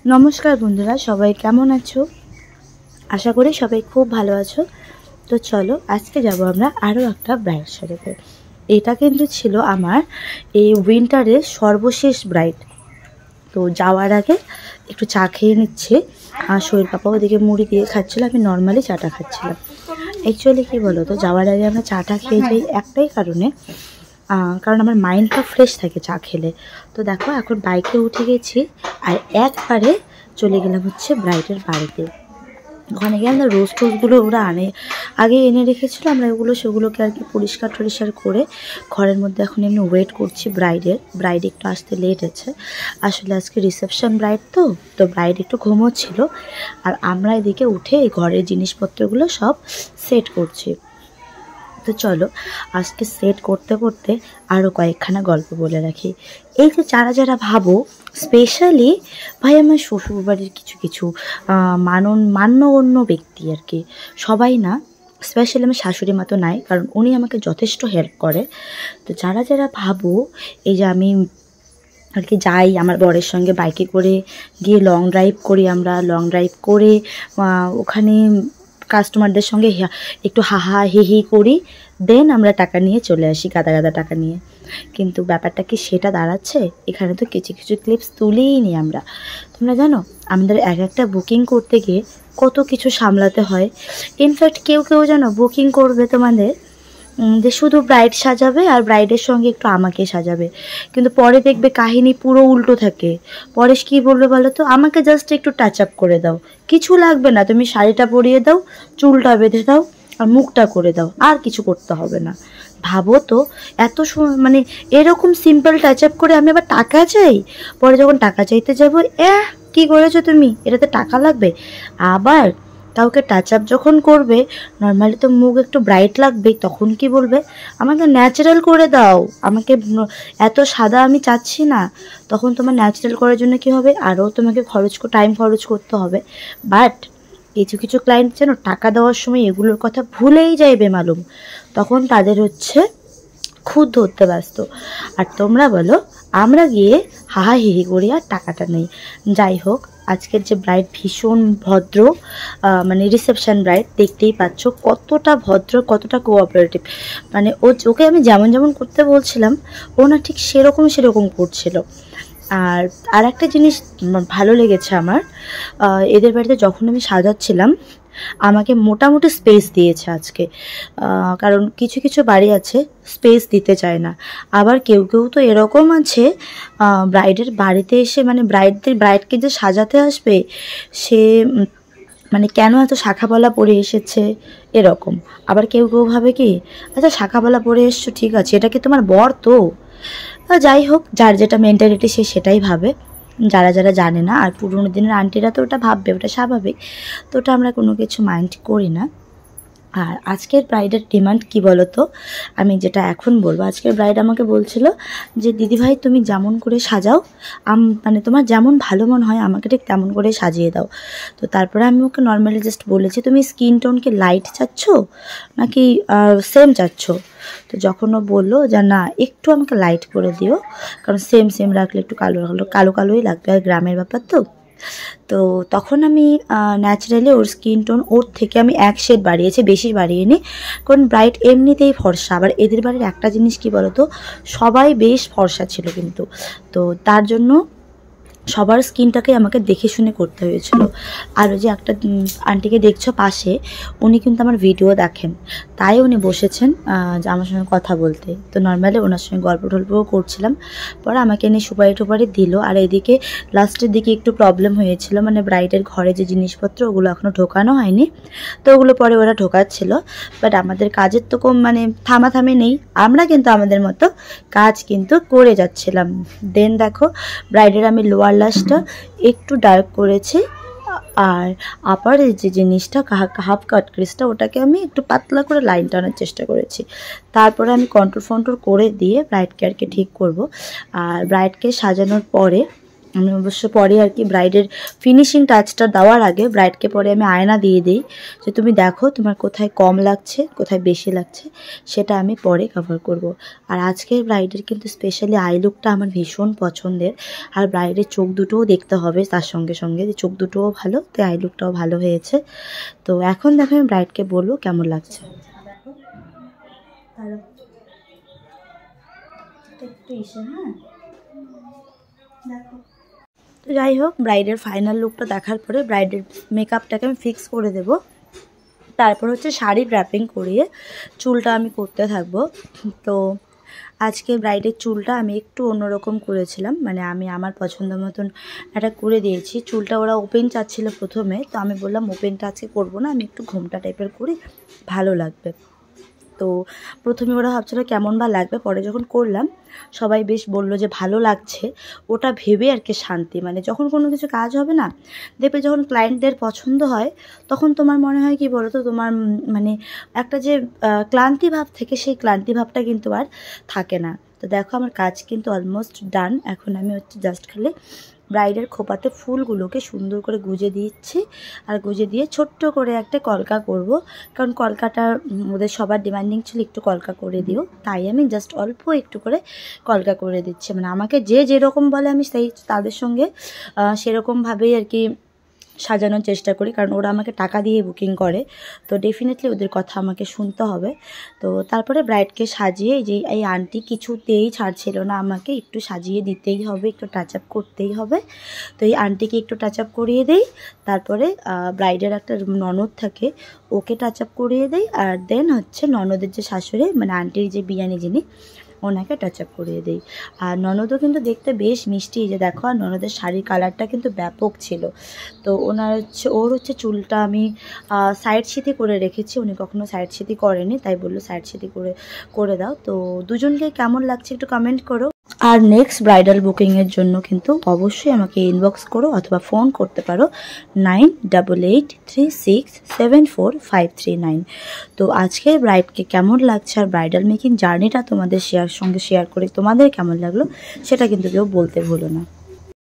नमस्कार बंधुरा सबाई केमन आछो आशा करी सबाई खूब भालो आछो। तो चलो आज के जाबो आमरा आरो एकटा ब्राइड शपे। एटा किन्तु छिलो आमार एई उइंटारेर सर्वशेष ब्राइड। तो जाओयार आगे एकटु चा खेये निচ্ছি। शोर पापा ओदिके मुड़ी दिए खाচ্ছিল, आमि नर्माली चाटा खाচ্ছিলাম। एक्चुअली कि बोलो तो जाओयार आगे आमरा चाटा खेये जाई एकटाई कारणे, कारण आमार माइंडटा फ्रेश थाके चा खेले। तो देखो एखन बाइके उठे गेছি আর একবারে চলে গেলাম হচ্ছে ব্রাইডের বাড়িতে। ওখানে গিয়ে আমরা রোজ টোজগুলো ওরা আগে এনে রেখেছিল, আমরা ওগুলো সেগুলোকে আর কি পরিষ্কার টরিষ্কার করে ঘরের মধ্যে এখন এমনি ওয়েট করছি ব্রাইড একটু আসতে লেট আছে। আসলে আজকে রিসেপশন ব্রাইড তো ব্রাইড একটু ঘুমোচ্ছিল আর আমরা এদিকে উঠে এই ঘরের জিনিসপত্রগুলো সব সেট করছি। तो चलो आज के सेट करते करते आरो कयेकखाना गल्प बोले राखी। এই যে যারা যারা ভাবো স্পেশালি ভাই আমার শ্বশুরবাড়ির কিছু কিছু মান্যগণ্য ব্যক্তি আর কি, সবাই না, স্পেশালি আমার শাশুড়ি মা তো নাই, কারণ উনি আমাকে যথেষ্ট হেল্প করে। তো যারা যারা ভাবো এই যে আমি আর কি যাই আমার বরের সঙ্গে বাইকে করে গিয়ে লং ড্রাইভ করি, আমরা লং ড্রাইভ করে ওখানে কাস্টমারদের সঙ্গে একটু হাহা হি করি, দেন আমরা টাকা নিয়ে চলে আসি গাদা গাদা টাকা নিয়ে। কিন্তু ব্যাপারটা কি সেটা দাঁড়াচ্ছে? এখানে তো কিছু কিছু ক্লিপস তুলেই নিই আমরা। তোমরা জানো আমাদের এক একটা বুকিং করতে গিয়ে কত কিছু সামলাতে হয়। ইনফ্যাক্ট কেউ কেউ জানো বুকিং করবে তোমাদের যে শুধু ব্রাইড সাজাবে আর ব্রাইডের সঙ্গে একটু আমাকে সাজাবে, কিন্তু পরে দেখবে কাহিনী পুরো উল্টো থাকে। পরে কি বলবে বলো তো, আমাকে জাস্ট একটু টাচ আপ করে দাও, কিছু লাগবে না, তুমি শাড়িটা পরিয়ে দাও, চুলটা বেঁধে দাও আর মুখটা করে দাও, আর কিছু করতে হবে না। ভাবো তো এত মানে এরকম সিম্পল টাচ আপ করে আমি আবার টাকা চাই। পরে যখন টাকা চাইতে যাবো, কি করেছো তুমি, এটাতে টাকা লাগবে। আবার কাউকে টাচ আপ যখন করবে নর্মালি তো মুখ একটু ব্রাইট লাগবে, তখন কি বলবে আমাকে ন্যাচারাল করে দাও, আমাকে এত সাদা আমি চাচ্ছি না। তখন তোমার ন্যাচারাল করার জন্য কি হবে, আরও তোমাকে টাইম খরচ করতে হবে। বাট কিছু কিছু ক্লায়েন্ট যেন টাকা দেওয়ার সময় এগুলোর কথা ভুলেই যায় বেমালুম, তখন তাদের হচ্ছে খুদ ধরতে ব্যস্ত। আর তোমরা বলো আমরা গিয়ে হাহা হিহি করি আর টাকাটা নেই। যাই হোক আজকের যে ব্রাইড ভীষণ ভদ্র, মানে রিসেপশন ব্রাইড, দেখতেই পাচ্ছ কতটা ভদ্র কতটা কোঅপারেটিভ। মানে ওকে আমি যেমন যেমন করতে বলছিলাম ও না ঠিক সেরকম করছিল। আর একটা জিনিস ভালো লেগেছে আমার, এদের বাড়িতে যখন আমি সাজাচ্ছিলাম আমাকে মোটামুটি স্পেস দিয়েছে আজকে। কারণ কিছু কিছু বাড়ি আছে স্পেস দিতে চায় না, আবার কেউ কেউ তো এরকম আছে ব্রাইডের বাড়িতে এসে মানে ব্রাইডকে যে সাজাতে আসবে সে মানে কেন এত শাখাবালা পরে এসেছে এরকম। আবার কেউ কেউ ভাবে কি আচ্ছা শাখাবালা পরে এসছো ঠিক আছে, এটা কি তোমার বর? তো যাই হোক যার যেটা মেন্টালিটি সে সেটাই ভাবে, যারা যারা জানে না। আর পুরোনো দিনের আন্টিরা তো ওটা ভাববে, ওটা স্বাভাবিক, তো ওটা আমরা কোনো কিছু মাইন্ড করি না। আর আজকের ব্রাইডের ডিমান্ড কি বলো তো, আমি যেটা এখন বলবো, আজকের ব্রাইড আমাকে বলছিল যে দিদিভাই তুমি যেমন করে সাজাও, মানে তোমার যেমন ভালো মনে হয় আমাকে ঠিক তেমন করে সাজিয়ে দাও। তো তারপরে আমি ওকে নর্মালি জাস্ট বলেছি তুমি স্কিন টোনকে লাইট চাচ্ছ নাকি সেম চাচ্ছ। তো যখন ও বললো যে না একটু আমাকে লাইট করে দিও, কারণ সেম রাখলে একটু কালোই লাগবে, আর গ্রামের ব্যাপার তো তখন আমি ন্যাচারালি ওর স্কিন টোন ওর থেকে আমি এক শেড বাড়িয়েছি, বেশি বাড়িয়ে নি, কারণ ব্রাইট এমনিতেই ফর্সা। আবার এদের বাড়ির একটা জিনিস কি বলতো, সবাই বেশ ফর্সা ছিল কিন্তু, তো তার জন্য সবার স্কিনটাকে আমাকে দেখে শুনে করতে হয়েছিল। আর ওই যে একটা আন্টিকে দেখছো পাশে, উনি কিন্তু আমার ভিডিও দেখেন, তাই উনি বসেছেন আমার সঙ্গে কথা বলতে। তো নর্মালি ওনার সঙ্গে গল্প টল্পও করছিলাম, পরে আমাকে এনে সুপারি টুপারি দিল। আর এদিকে লাস্টের দিকে একটু প্রবলেম হয়েছিল, মানে ব্রাইডের ঘরে যে জিনিসপত্র ওগুলো এখনও ঢোকানো হয়নি, তো ওগুলো পরে ওরা ঢোকাচ্ছিল। বাট আমাদের কাজের তো মানে থামাথামি নেই, আমরা কিন্তু আমাদের মতো কাজ কিন্তু করে যাচ্ছিলাম। দেন দেখো ব্রাইডের আমি লোয়ার লাশটা একটু ডার্ক করেছি, আর আপার যে জিনিসটা হাফ কাট ক্রিজটা ওটাকে আমি একটু পাতলা করে লাইন টানার চেষ্টা করেছি। তারপরে আমি কন্ট্রোল করে দিয়ে ব্রাইডকে আর কি ঠিক করবো। আর ব্রাইডকে সাজানোর পরে আমি অবশ্য পরে আর কি ব্রাইডের ফিনিশিং টাচটা দেওয়ার আগে ব্রাইডকে পরে আমি আয়না দিয়ে দিই যে তুমি দেখো তোমার কোথায় কম লাগছে কোথায় বেশি লাগছে, সেটা আমি পরে কভার করব। আর আজকের ব্রাইডের কিন্তু স্পেশালি আই লুকটা আমার ভীষণ পছন্দের। আর ব্রাইডের চোখ দুটোও দেখতে হবে তার সঙ্গে সঙ্গে, যে চোখ দুটোও ভালো, তো আই লুকটাও ভালো হয়েছে। তো এখন দেখো আমি ব্রাইডকে বলবো কেমন লাগছে। দেখো, তো যাই হোক, ব্রাইডের ফাইনাল লুকটা দেখার পরে ব্রাইডের মেকআপটাকে আমি ফিক্স করে দেব। তারপর হচ্ছে শাড়ি ড্র্যাপিং করিয়ে চুলটা আমি করতে থাকবো। তো আজকে ব্রাইডের চুলটা আমি একটু অন্যরকম করেছিলাম, মানে আমি আমার পছন্দ মতন একটা করে দিয়েছি। চুলটা ওরা ওপেন চাচ্ছিল প্রথমে, তো আমি বললাম ওপেনটা আজকে করবো না, আমি একটু ঘোমটা টাইপের করি, ভালো লাগবে। তো প্রথমে ওরা ভাবছিল কেমন বা লাগবে, পরে যখন করলাম সবাই বেশ বললো যে ভালো লাগছে। ওটা ভেবে আর কি শান্তি, মানে যখন কোনো কিছু কাজ হবে না, দেখবে যখন ক্লায়েন্টদের পছন্দ হয় তখন তোমার মনে হয় কি বলো তো, তোমার মানে একটা যে ক্লান্তি ভাব থেকে, সেই ক্লান্তি ভাবটা কিন্তু আর থাকে না। তো দেখো আমার কাজ কিন্তু অলমোস্ট ডান। এখন আমি হচ্ছে জাস্ট খালি ব্রাইডের খোপাতে ফুলগুলোকে সুন্দর করে গুজে দিচ্ছি, আর গুজে দিয়ে ছোট্ট করে একটা কলকা করব, কারণ কলকাটা ওদের সবার ডিমান্ডিং ছিল একটু কলকা করে দিও, তাই আমি জাস্ট অল্প একটু করে কলকা করে দিচ্ছি। মানে আমাকে যে যেরকম বলে আমি সেই তাদের সঙ্গে সেরকমভাবেই আর কি সাজানোর চেষ্টা করি, কারণ ওরা আমাকে টাকা দিয়ে বুকিং করে, তো ডেফিনেটলি ওদের কথা আমাকে শুনতে হবে। তো তারপরে ব্রাইডকে সাজিয়ে, যে এই আন্টি কিছুতেই ছাড়ছিল না, আমাকে একটু সাজিয়ে দিতেই হবে, একটু টাচ আপ করতেই হবে। তো এই আন্টিকে একটু টাচ আপ করিয়ে দেই, তারপরে ব্রাইডের একটা ননদ থাকে ওকে টাচ আপ করিয়ে দেই, আর দেন হচ্ছে ননদের যে শাশুড়ি মানে আন্টির যে বিয়ানি যিনি, ওনাকে টাচ আপ করিয়ে দিই। আর ননদও কিন্তু দেখতে বেশ মিষ্টি, যে দেখো, আর ননদের শাড়ির কালারটা কিন্তু ব্যাপক ছিল। তো ওর হচ্ছে চুলটা আমি সাইড সিটি করে রেখেছি, উনি কখনো সাইড সিটি করেনি, তাই বললো সাইড সিটি করে দাও। তো দুজনকে কেমন লাগছে একটু কমেন্ট করো। আর নেক্সট ব্রাইডাল বুকিংয়ের জন্য কিন্তু অবশ্যই আমাকে ইনবক্স করো অথবা ফোন করতে পারো 9883674539। তো আজকে ব্রাইডকে কেমন লাগছে আর ব্রাইডাল মেকিং জার্নিটা তোমাদের সঙ্গে শেয়ার করে তোমাদের কেমন লাগলো সেটা কিন্তু কেউ বলতে ভুলো না।